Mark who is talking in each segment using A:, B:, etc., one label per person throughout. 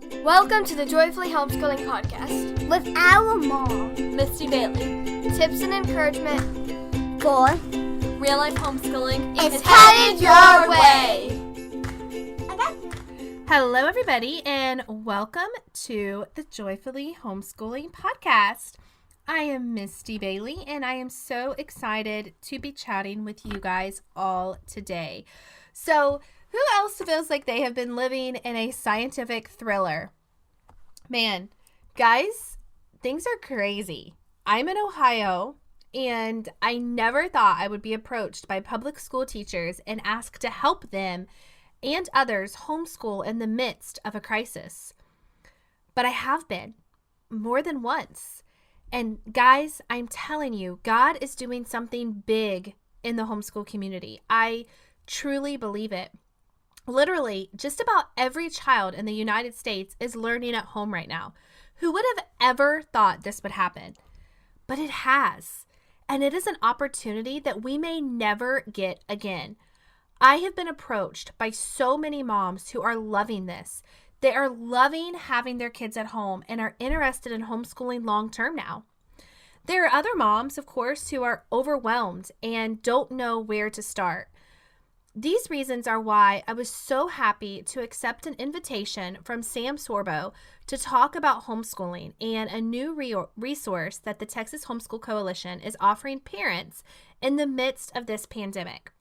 A: Welcome to the Joyfully Homeschooling Podcast
B: with our mom,
A: Misty Bailey. Tips and encouragement
B: for
A: real-life homeschooling
B: is headed your way.
C: Hello, everybody, and welcome to the Joyfully Homeschooling Podcast. I am Misty Bailey, and I am so excited to be chatting with you guys all today. So, who else feels like they have been living in a scientific thriller? Man, guys, things are crazy. I'm in Ohio, and I never thought I would be approached by public school teachers and asked to help them and others homeschool in the midst of a crisis. But I have been, more than once. And guys, I'm telling you, God is doing something big in the homeschool community. I truly believe it. Literally, just about every child in the United States is learning at home right now. Who would have ever thought this would happen? But it has. And it is an opportunity that we may never get again. I have been approached by so many moms who are loving this. They are loving having their kids at home and are interested in homeschooling long term now. There are other moms, of course, who are overwhelmed and don't know where to start. These reasons are why I was so happy to accept an invitation from Sam Sorbo to talk about homeschooling and a new resource that the Texas Homeschool Coalition is offering parents in the midst of this pandemic.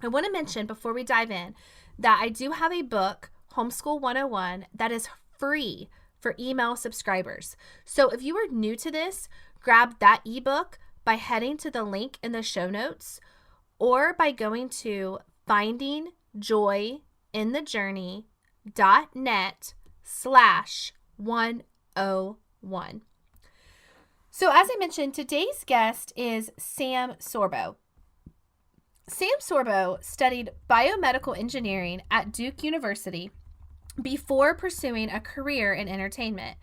C: I want to mention before we dive in that I do have a book, Homeschool 101, that is free for email subscribers. So if you are new to this, grab that ebook by heading to the link in the show notes or by going to findingjoyinthejorney.net/101. So as I mentioned, today's guest is Sam Sorbo. Sam Sorbo studied biomedical engineering at Duke University before pursuing a career in entertainment.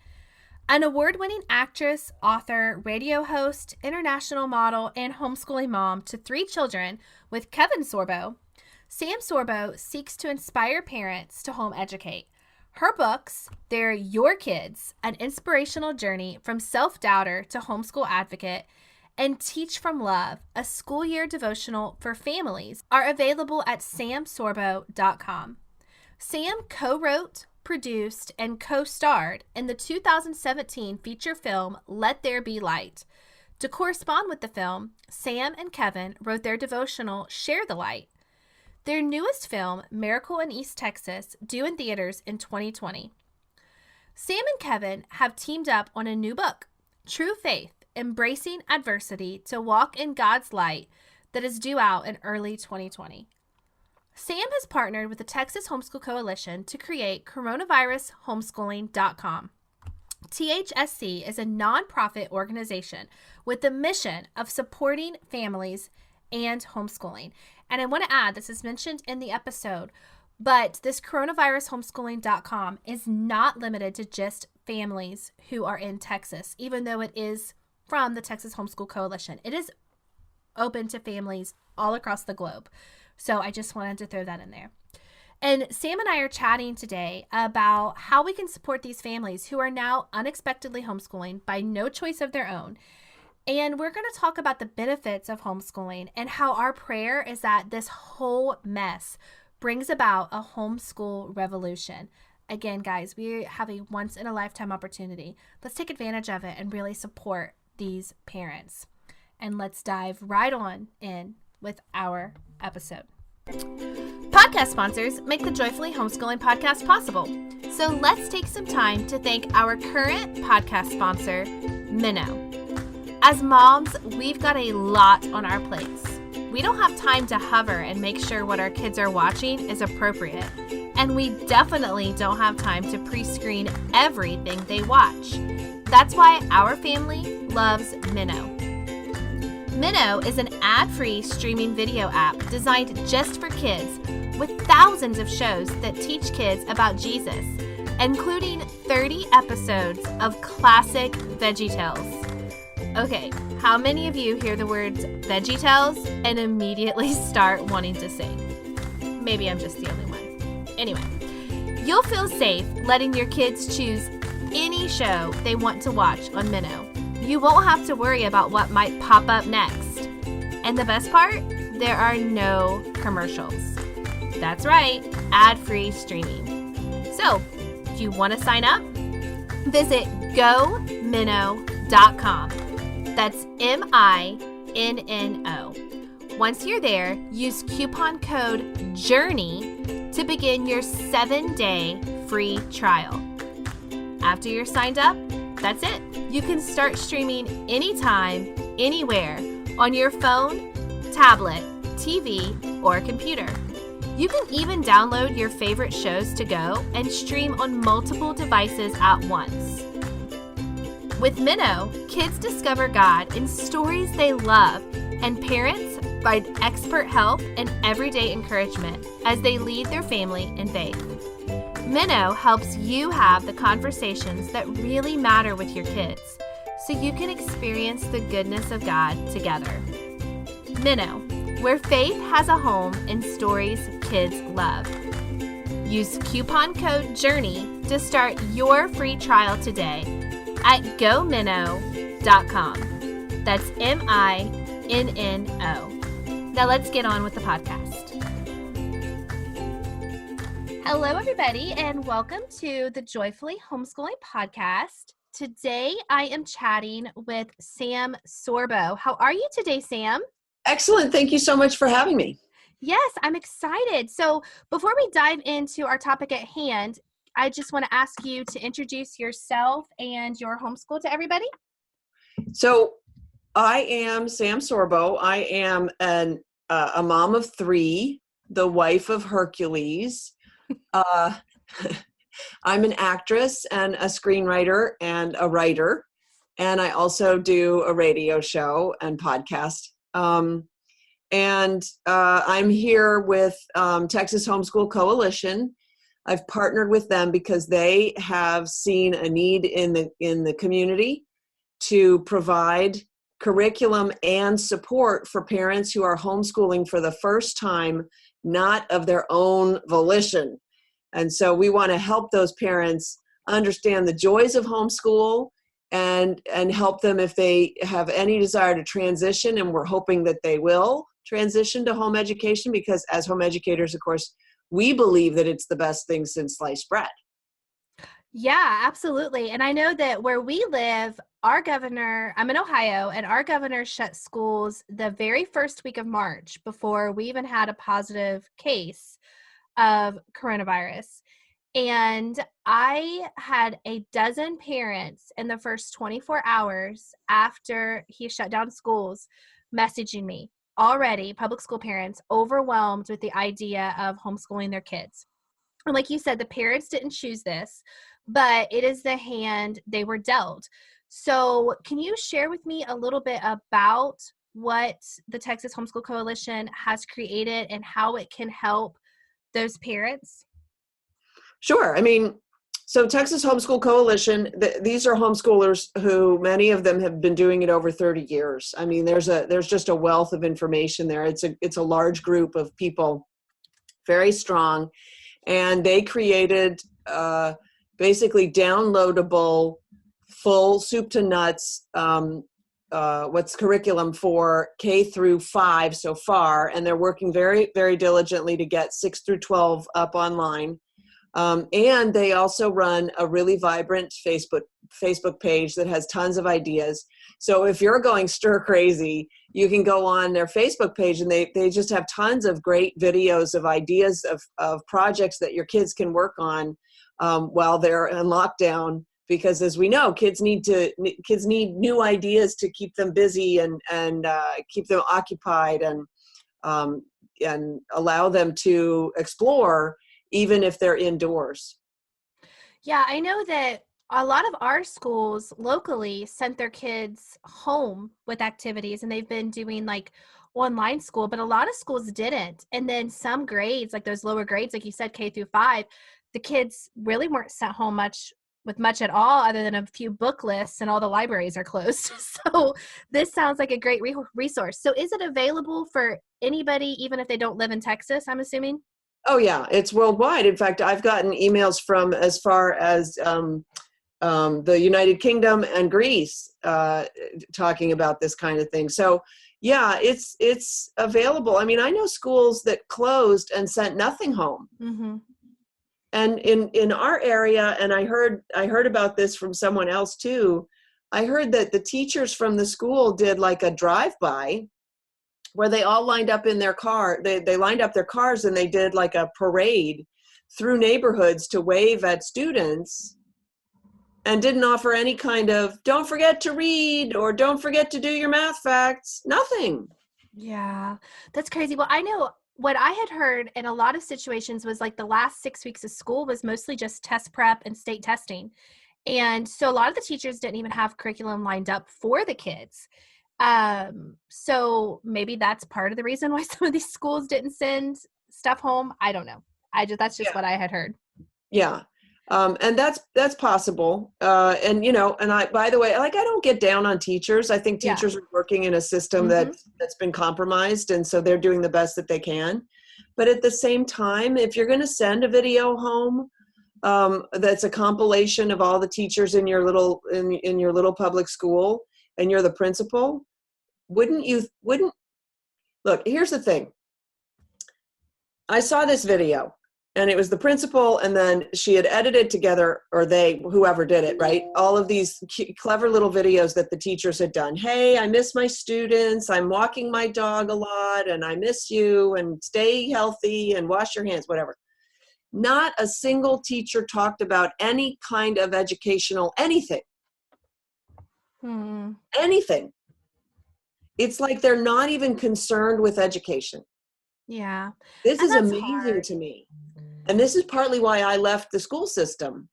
C: An award-winning actress, author, radio host, international model, and homeschooling mom to 3 children with Kevin Sorbo, Sam Sorbo seeks to inspire parents to home educate. Her books, they're Your Kids, An Inspirational Journey from Self-Doubter to Homeschool Advocate, and Teach from Love, a school year devotional for families, are available at samsorbo.com. Sam co-wrote, produced, and co-starred in the 2017 feature film Let There Be Light. To correspond with the film, Sam and Kevin wrote their devotional Share the Light. Their newest film, Miracle in East Texas, due in theaters in 2020. Sam and Kevin have teamed up on a new book, True Faith, Embracing Adversity to Walk in God's Light, that is due out in early 2020. Sam has partnered with the Texas Homeschool Coalition to create coronavirushomeschooling.com. THSC is a nonprofit organization with the mission of supporting families and homeschooling. And I want to add, this is mentioned in the episode, but this coronavirushomeschooling.com is not limited to just families who are in Texas, even though it is from the Texas Homeschool Coalition. It is open to families all across the globe. So I just wanted to throw that in there. And Sam and I are chatting today about how we can support these families who are now unexpectedly homeschooling by no choice of their own. And we're going to talk about the benefits of homeschooling and how our prayer is that this whole mess brings about a homeschool revolution. Again, guys, we have a once-in-a-lifetime opportunity. Let's take advantage of it and really support these parents. And let's dive right on in with our episode. Podcast sponsors make the Joyfully Homeschooling Podcast possible. So let's take some time to thank our current podcast sponsor, Minnow. As moms, we've got a lot on our plates. We don't have time to hover and make sure what our kids are watching is appropriate. And we definitely don't have time to pre-screen everything they watch. That's why our family loves Minnow. Minnow is an ad-free streaming video app designed just for kids with thousands of shows that teach kids about Jesus, including 30 episodes of classic VeggieTales. Okay, how many of you hear the words VeggieTales and immediately start wanting to sing? Maybe I'm just the only one. Anyway, You'll feel safe letting your kids choose any show they want to watch on Minnow. You won't have to worry about what might pop up next. And the best part? There are no commercials. That's right, ad-free streaming. So, if you want to sign up, visit gominnow.com. That's MINNO. Once you're there, use coupon code JOURNEY to begin your 7-day free trial. After you're signed up, that's it. You can start streaming anytime, anywhere, on your phone, tablet, TV, or computer. You can even download your favorite shows to go and stream on multiple devices at once. With Minnow, kids discover God in stories they love, and parents find expert help and everyday encouragement as they lead their family in faith. Minnow helps you have the conversations that really matter with your kids, so you can experience the goodness of God together. Minnow, where faith has a home in stories kids love. Use coupon code JOURNEY to start your free trial today at gominnow.com. That's MINNO. Now let's get on with the podcast. Hello, everybody, and welcome to the Joyfully Homeschooling Podcast. Today, I am chatting with Sam Sorbo. How are you today, Sam?
D: Excellent. Thank you so much for having me.
C: Yes, I'm excited. So before we dive into our topic at hand, I just want to ask you to introduce yourself and your homeschool to everybody.
D: So I am Sam Sorbo. I am a mom of 3, the wife of Hercules. I'm an actress and a screenwriter and a writer. And I also do a radio show and podcast. I'm here with Texas Homeschool Coalition. I've partnered with them because they have seen a need in the community to provide curriculum and support for parents who are homeschooling for the first time, not of their own volition. And so we want to help those parents understand the joys of homeschool and help them if they have any desire to transition, and we're hoping that they will transition to home education, because as home educators, of course, we believe that it's the best thing since sliced bread.
C: Yeah, absolutely. And I know that where we live, our governor, I'm in Ohio, and our governor shut schools the very first week of March before we even had a positive case of coronavirus. And I had a dozen parents in the first 24 hours after he shut down schools messaging me, already public school parents overwhelmed with the idea of homeschooling their kids. And like you said, the parents didn't choose this, but it is the hand they were dealt. So can you share with me a little bit about what the Texas Homeschool Coalition has created and how it can help those parents?
D: Sure. I mean, so Texas Homeschool Coalition, these are homeschoolers who many of them have been doing it over 30 years. I mean, there's just a wealth of information there. It's a large group of people, very strong, and they created basically downloadable, full soup to nuts what's curriculum for K through 5 so far, and they're working very, very diligently to get 6 through 12 up online. And they also run a really vibrant Facebook page that has tons of ideas. So if you're going stir crazy, you can go on their Facebook page, and they just have tons of great videos of ideas of projects that your kids can work on while they're in lockdown. Because as we know, kids need new ideas to keep them busy and keep them occupied and allow them to explore, even if they're indoors.
C: Yeah, I know that a lot of our schools locally sent their kids home with activities, and they've been doing like online school, but a lot of schools didn't. And then some grades, like those lower grades, like you said, K through 5, the kids really weren't sent home much at all, other than a few book lists, and all the libraries are closed. So this sounds like a great resource. So is it available for anybody, even if they don't live in Texas, I'm assuming?
D: Oh yeah, it's worldwide. In fact, I've gotten emails from as far as the United Kingdom and Greece talking about this kind of thing. So yeah, it's available. I mean, I know schools that closed and sent nothing home.
C: Mm-hmm.
D: And in our area, and I heard about this from someone else too. I heard that the teachers from the school did like a drive-by where they all lined up in their car. They lined up their cars and they did like a parade through neighborhoods to wave at students, and didn't offer any kind of don't forget to read or don't forget to do your math facts. Nothing.
C: Yeah, that's crazy. Well, I know what I had heard in a lot of situations was like the last 6 weeks of school was mostly just test prep and state testing. And so a lot of the teachers didn't even have curriculum lined up for the kids. So maybe that's part of the reason why some of these schools didn't send stuff home. I don't know. That's just what I had heard.
D: Yeah. And that's possible. And and by the way, like, I don't get down on teachers. I think
C: Yeah.
D: teachers are working in a system
C: Mhm.
D: that's been compromised, and so they're doing the best that they can. But at the same time, if you're going to send a video home, that's a compilation of all the teachers in your little public school, and you're the principal, wouldn't look, here's the thing. I saw this video, and it was the principal, and then she had edited together, or whoever did it, right? All of these clever little videos that the teachers had done. Hey, I miss my students. I'm walking my dog a lot, and I miss you, and stay healthy, and wash your hands, whatever. Not a single teacher talked about any kind of educational anything. Anything. It's like they're not even concerned with education.
C: Yeah.
D: This
C: And
D: is
C: that's
D: amazing
C: hard.
D: to me. And this is partly why I left the school system,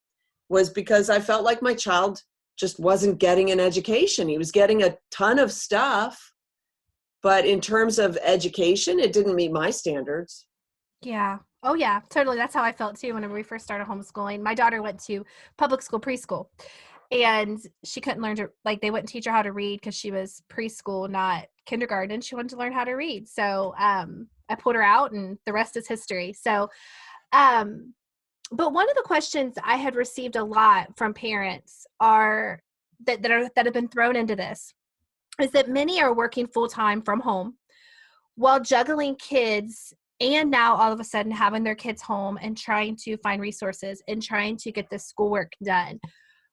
D: was because I felt like my child just wasn't getting an education. He was getting a ton of stuff, but in terms of education, it didn't meet my standards.
C: Yeah. Oh, yeah, totally. That's how I felt too whenever we first started homeschooling. My daughter went to public school preschool, and she couldn't learn to, like, they wouldn't teach her how to read because she was preschool, not kindergarten. She wanted to learn how to read. So I pulled her out, and the rest is history. So, um, but one of the questions I had received a lot from parents are that have been thrown into this is that many are working full time from home while juggling kids, and now all of a sudden having their kids home and trying to find resources and trying to get the schoolwork done.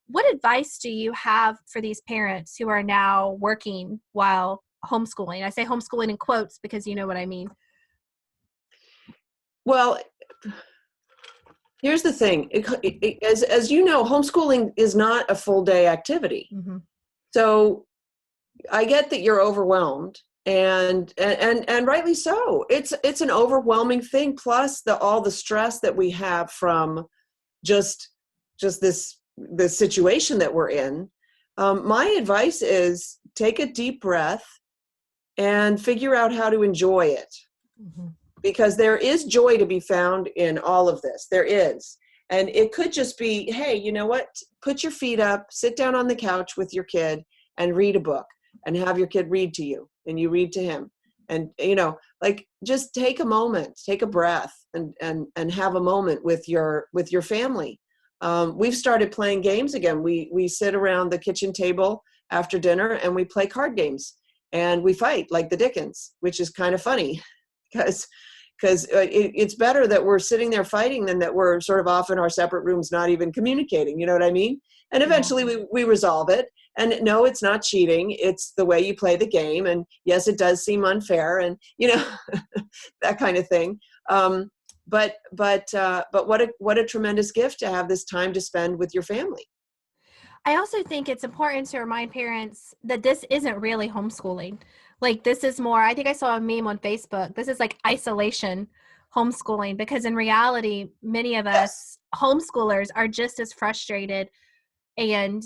C: What advice do you have for these parents who are now working while homeschooling? I say homeschooling in quotes because you know what I mean.
D: Well, here's the thing. As you know, homeschooling is not a full day activity.
C: Mm-hmm.
D: So I get that you're overwhelmed, and rightly so. It's an overwhelming thing, plus all the stress that we have from just this situation that we're in. My advice is take a deep breath and figure out how to enjoy it.
C: Mm-hmm.
D: Because there is joy to be found in all of this. There is. And it could just be, hey, you know what? Put your feet up, sit down on the couch with your kid and read a book, and have your kid read to you and you read to him. And, like, just take a moment, take a breath, and have a moment with your family. We've started playing games again. We sit around the kitchen table after dinner and we play card games, and we fight like the Dickens, which is kind of funny because it's better that we're sitting there fighting than that we're sort of off in our separate rooms, not even communicating. You know what I mean? And eventually we resolve it. And no, it's not cheating. It's the way you play the game. And yes, it does seem unfair, and that kind of thing. But what a tremendous gift to have this time to spend with your family.
C: I also think it's important to remind parents that this isn't really homeschooling. Like, this is more, I think I saw a meme on Facebook. This is like isolation homeschooling, because in reality, many of us homeschoolers are just as frustrated and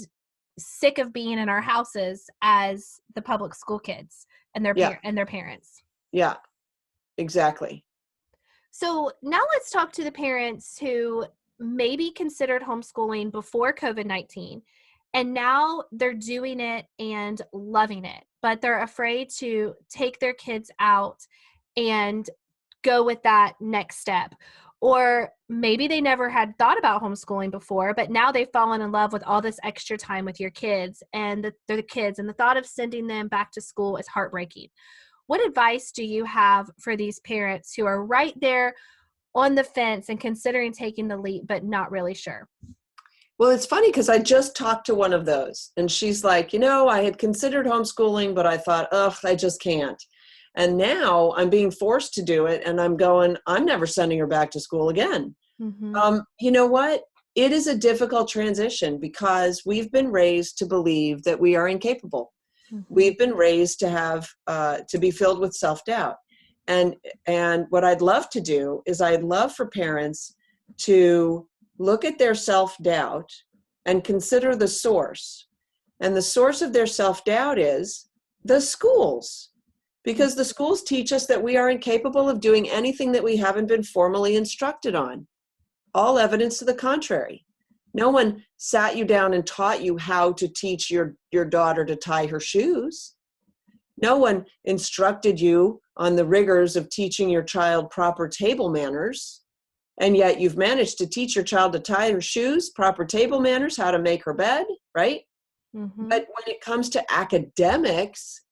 C: sick of being in our houses as the public school kids and their parents.
D: Yeah, exactly.
C: So now let's talk to the parents who maybe considered homeschooling before COVID-19, and now they're doing it and loving it, but they're afraid to take their kids out and go with that next step. Or maybe they never had thought about homeschooling before, but now they've fallen in love with all this extra time with your kids and the kids, and the thought of sending them back to school is heartbreaking. What advice do you have for these parents who are right there on the fence and considering taking the leap, but not really sure?
D: Well, it's funny because I just talked to one of those, and she's like, I had considered homeschooling, but I thought, I just can't. And now I'm being forced to do it, and I'm never sending her back to school again.
C: Mm-hmm.
D: You know what? It is a difficult transition because we've been raised to believe that we are incapable.
C: Mm-hmm.
D: We've been raised to have to be filled with self-doubt. And what I'd love to do is I'd love for parents to look at their self-doubt and consider the source. And the source of their self-doubt is the schools. Because the schools teach us that we are incapable of doing anything that we haven't been formally instructed on. All evidence to the contrary. No one sat you down and taught you how to teach your daughter to tie her shoes. No one instructed you on the rigors of teaching your child proper table manners. And yet you've managed to teach your child to tie her shoes, proper table manners, how to make her bed, right?
C: Mm-hmm.
D: But when it comes to academics,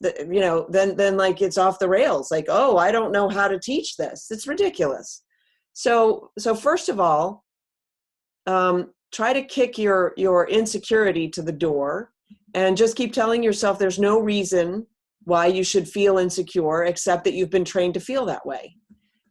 D: then like it's off the rails. Like, I don't know how to teach this. It's ridiculous. So first of all, try to kick your insecurity to the door and just keep telling yourself there's no reason why you should feel insecure except that you've been trained to feel that way.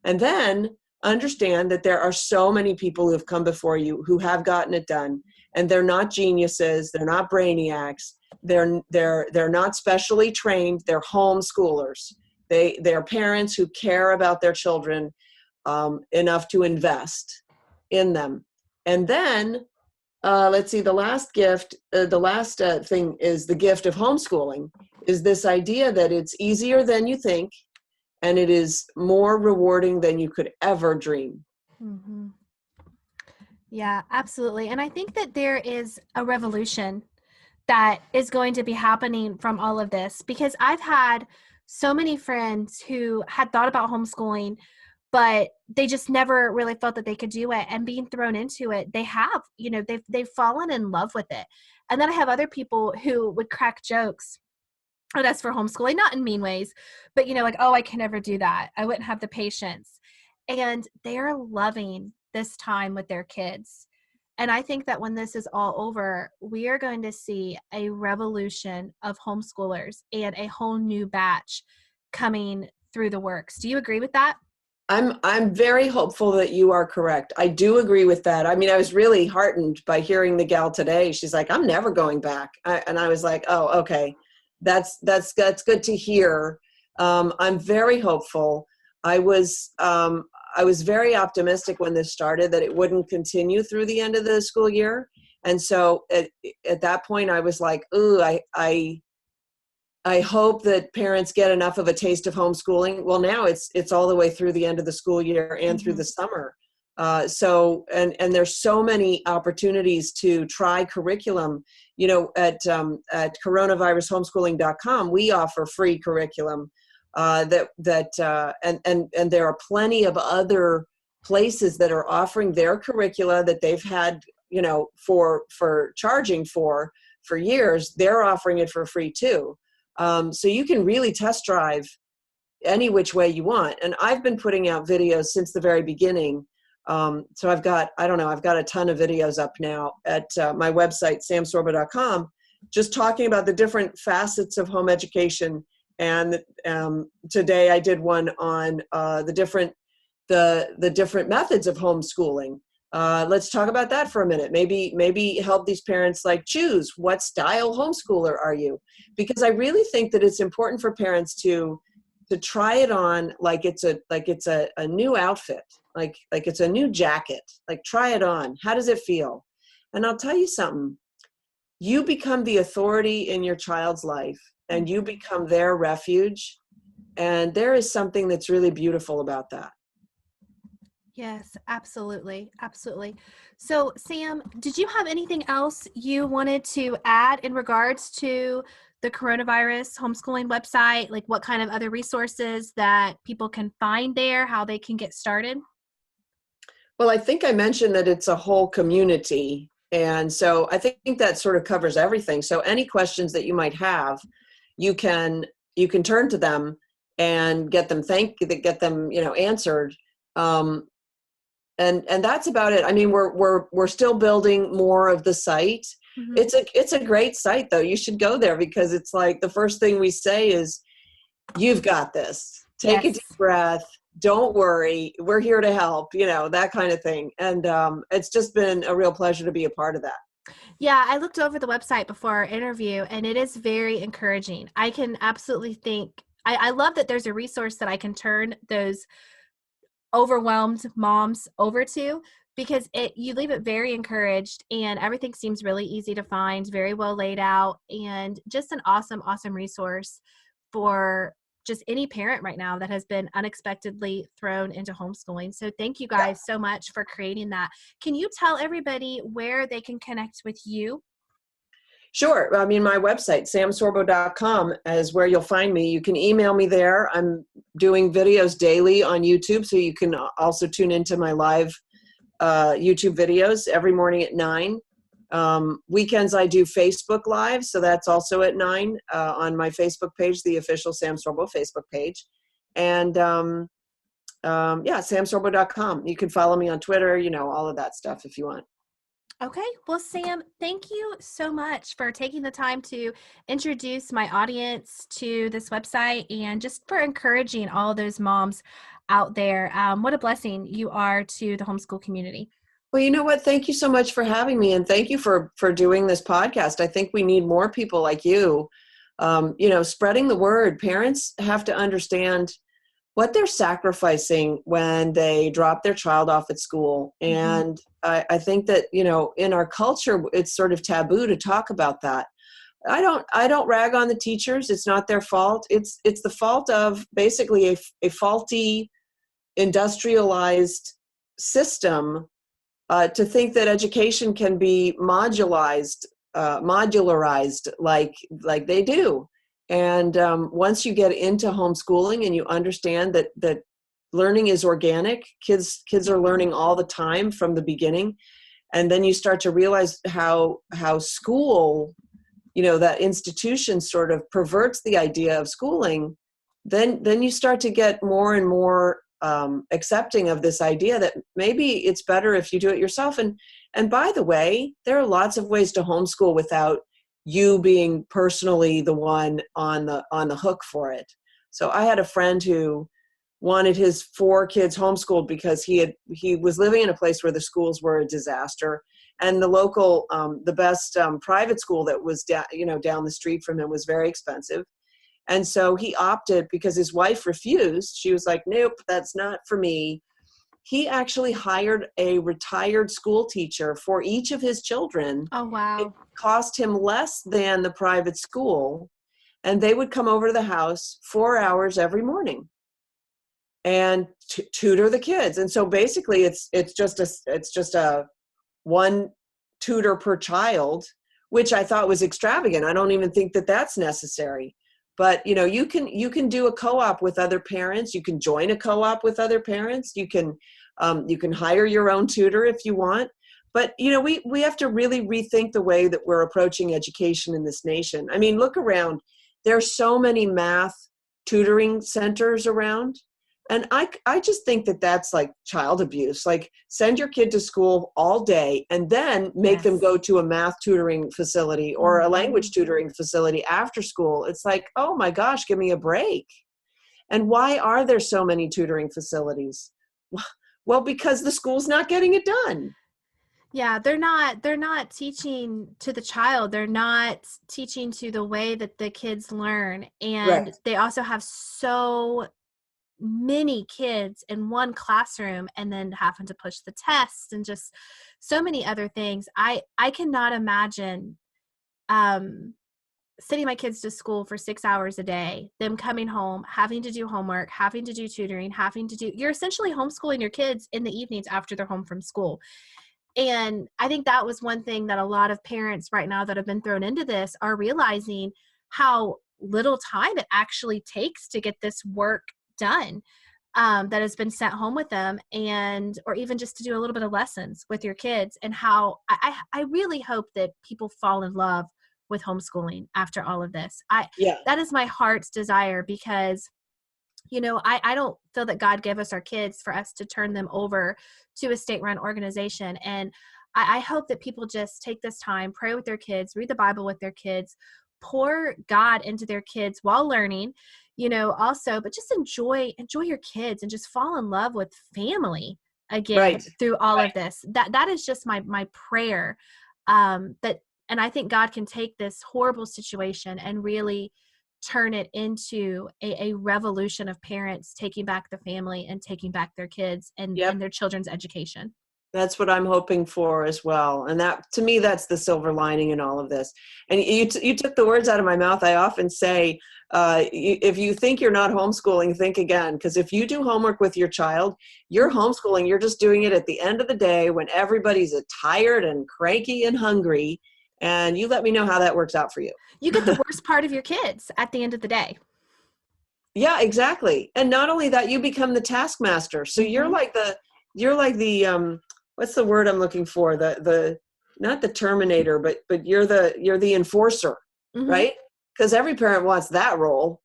D: And then understand that there are so many people who have come before you who have gotten it done, and they're not geniuses, they're not brainiacs, they're not specially trained, they're homeschoolers. They're parents who care about their children enough to invest in them. And then let's see, the last thing is the gift of homeschooling, is this idea that it's easier than you think, and it is more rewarding than you could ever dream.
C: Mm-hmm. Yeah, absolutely. And I think that there is a revolution that is going to be happening from all of this, because I've had so many friends who had thought about homeschooling, but they just never really felt that they could do it. And being thrown into it, they've fallen in love with it. And then I have other people who would crack jokes at us for homeschooling, not in mean ways, but like, I can never do that. I wouldn't have the patience. And they're loving this time with their kids. And I think that when this is all over, we are going to see a revolution of homeschoolers and a whole new batch coming through the works. Do you agree with that?
D: I'm very hopeful that you are correct. I do agree with that. I mean, I was really heartened by hearing the gal today. She's like, I'm never going back. And I was like, oh, okay. That's good to hear. I'm very hopeful. I was very optimistic when this started that it wouldn't continue through the end of the school year. And so at that point I was like, ooh, I hope that parents get enough of a taste of homeschooling. Well, now it's all the way through the end of the school year and through the summer. So there's so many opportunities to try curriculum. At coronavirushomeschooling.com, we offer free curriculum and there are plenty of other places that are offering their curricula that they've had, for charging for years. They're offering it for free too. So you can really test drive any which way you want. And I've been putting out videos since the very beginning. So I've got a ton of videos up now at my website, samsorbo.com, just talking about the different facets of home education. And today I did one on the different methods of homeschooling. Let's talk about that for a minute. Maybe help these parents choose what style homeschooler are you? Because I really think that it's important for parents to try it on like it's a new outfit, like it's a new jacket. Try it on. How does it feel? And I'll tell you something. You become the authority in your child's life, and you become their refuge. And there is something that's really beautiful about that.
C: Yes, absolutely. Absolutely. So, Sam, did you have anything else you wanted to add in regards to the coronavirus homeschooling website, like what kind of other resources that people can find there, how they can get started?
D: Well, I think I mentioned that it's a whole community. And so I think that sort of covers everything. So any questions that you might have, you can turn to them and get them answered. Um, and that's about it. I mean, we're still building more of the site.
C: Mm-hmm.
D: It's a great site though. You should go there because it's like the first thing we say is, you've got this. Take a
C: Yes.
D: deep breath. Don't worry. We're here to help, that kind of thing. And it's just been a real pleasure to be a part of that.
C: Yeah, I looked over the website before our interview, and it is very encouraging. I can absolutely think, I love that there's a resource that I can turn those overwhelmed moms over to, because you leave it very encouraged, and everything seems really easy to find, very well laid out, and just an awesome resource for just any parent right now that has been unexpectedly thrown into homeschooling. So thank you guys so much for creating that. Can you tell everybody where they can connect with you?
D: Sure. I mean, my website, samsorbo.com, is where you'll find me. You can email me there. I'm doing videos daily on YouTube, so you can also tune into my live YouTube videos every morning at 9. Weekends I do Facebook Live, so that's also at 9 on my Facebook page, the official Sam Sorbo Facebook page. And samsorbo.com. You can follow me on Twitter, all of that stuff if you want.
C: Okay. Well, Sam, thank you so much for taking the time to introduce my audience to this website and just for encouraging all those moms out there. What a blessing you are to the homeschool community.
D: Well, you know what? Thank you so much for having me, and thank you for doing this podcast. I think we need more people like you, spreading the word. Parents have to understand what they're sacrificing when they drop their child off at school. And I think that, in our culture, it's sort of taboo to talk about that. I don't rag on the teachers. It's not their fault. It's the fault of basically a faulty industrialized system to think that education can be modularized like they do. And once you get into homeschooling and you understand that learning is organic, kids are learning all the time from the beginning, and then you start to realize how school, that institution sort of perverts the idea of schooling, then you start to get more and more accepting of this idea that maybe it's better if you do it yourself. And by the way, there are lots of ways to homeschool without you being personally the one on the hook for it. So I had a friend who wanted his 4 kids homeschooled because he was living in a place where the schools were a disaster, and the local the best private school that was down the street from him was very expensive. And so he opted, because his wife refused. She was like, nope, that's not for me. He actually hired a retired school teacher for each of his children.
C: Oh, wow.
D: It cost him less than the private school. And they would come over to the house 4 hours every morning and tutor the kids. And so basically it's just a one tutor per child, which I thought was extravagant. I don't even think that that's necessary. But you can do a co-op with other parents. You can join a co-op with other parents. You can hire your own tutor if you want. But we have to really rethink the way that we're approaching education in this nation. I mean, look around. There are so many math tutoring centers around, and I just think that that's like child abuse. Like, send your kid to school all day and then make them go to a math tutoring facility or a language tutoring facility after school. It's like, oh my gosh, give me a break. And why are there so many tutoring facilities? Well, because the school's not getting it done.
C: Yeah, they're not teaching to the child. They're not teaching to the way that the kids learn. And they also have so many kids in one classroom, and then having to push the tests and just so many other things. I cannot imagine sending my kids to school for 6 hours a day, them coming home, having to do homework, having to do tutoring, you're essentially homeschooling your kids in the evenings after they're home from school. And I think that was one thing that a lot of parents right now that have been thrown into this are realizing, how little time it actually takes to get this work done that has been sent home with them, and or even just to do a little bit of lessons with your kids, and how I really hope that people fall in love with homeschooling after all of this. That is my heart's desire, because I don't feel that God gave us our kids for us to turn them over to a state-run organization. And I hope that people just take this time, pray with their kids, read the Bible with their kids, pour God into their kids while learning, also, but just enjoy your kids and just fall in love with family again through all of this. That is just my prayer. And I think God can take this horrible situation and really turn it into a revolution of parents taking back the family and taking back their kids and their children's education.
D: That's what I'm hoping for as well. And that, to me, that's the silver lining in all of this. And you took the words out of my mouth. I often say, if you think you're not homeschooling, think again. Because if you do homework with your child, you're homeschooling. You're just doing it at the end of the day when everybody's tired and cranky and hungry. And you let me know how that works out for you.
C: You get the worst part of your kids at the end of the day.
D: Yeah, exactly. And not only that, you become the taskmaster. So you're like the what's the word I'm looking for? The not the terminator, but you're the enforcer, right? Because every parent wants that role.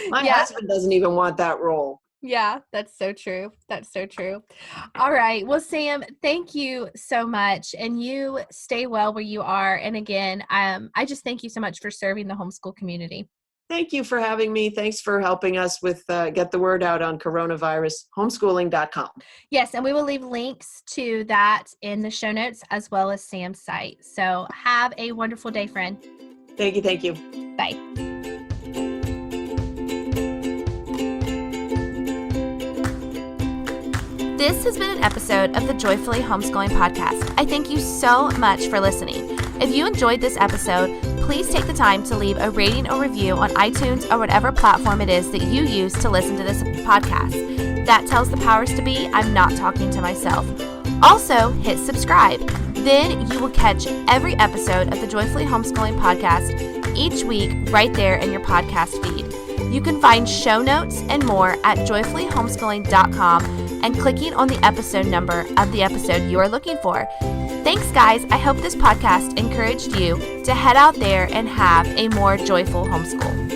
D: My husband doesn't even want that role.
C: Yeah, that's so true. That's so true. All right. Well, Sam, thank you so much. And you stay well where you are. And again, I just thank you so much for serving the homeschool community.
D: Thank you for having me. Thanks for helping us with get the word out on coronavirus, homeschooling.com.
C: Yes, and we will leave links to that in the show notes as well as Sam's site. So have a wonderful day, friend.
D: Thank you. Thank you.
C: Bye.
A: This has been an episode of the Joyfully Homeschooling Podcast. I thank you so much for listening. If you enjoyed this episode, please take the time to leave a rating or review on iTunes or whatever platform it is that you use to listen to this podcast. That tells the powers to be I'm not talking to myself. Also, hit subscribe. Then you will catch every episode of the Joyfully Homeschooling Podcast each week right there in your podcast feed. You can find show notes and more at joyfullyhomeschooling.com and clicking on the episode number of the episode you are looking for. Thanks, guys. I hope this podcast encouraged you to head out there and have a more joyful homeschool.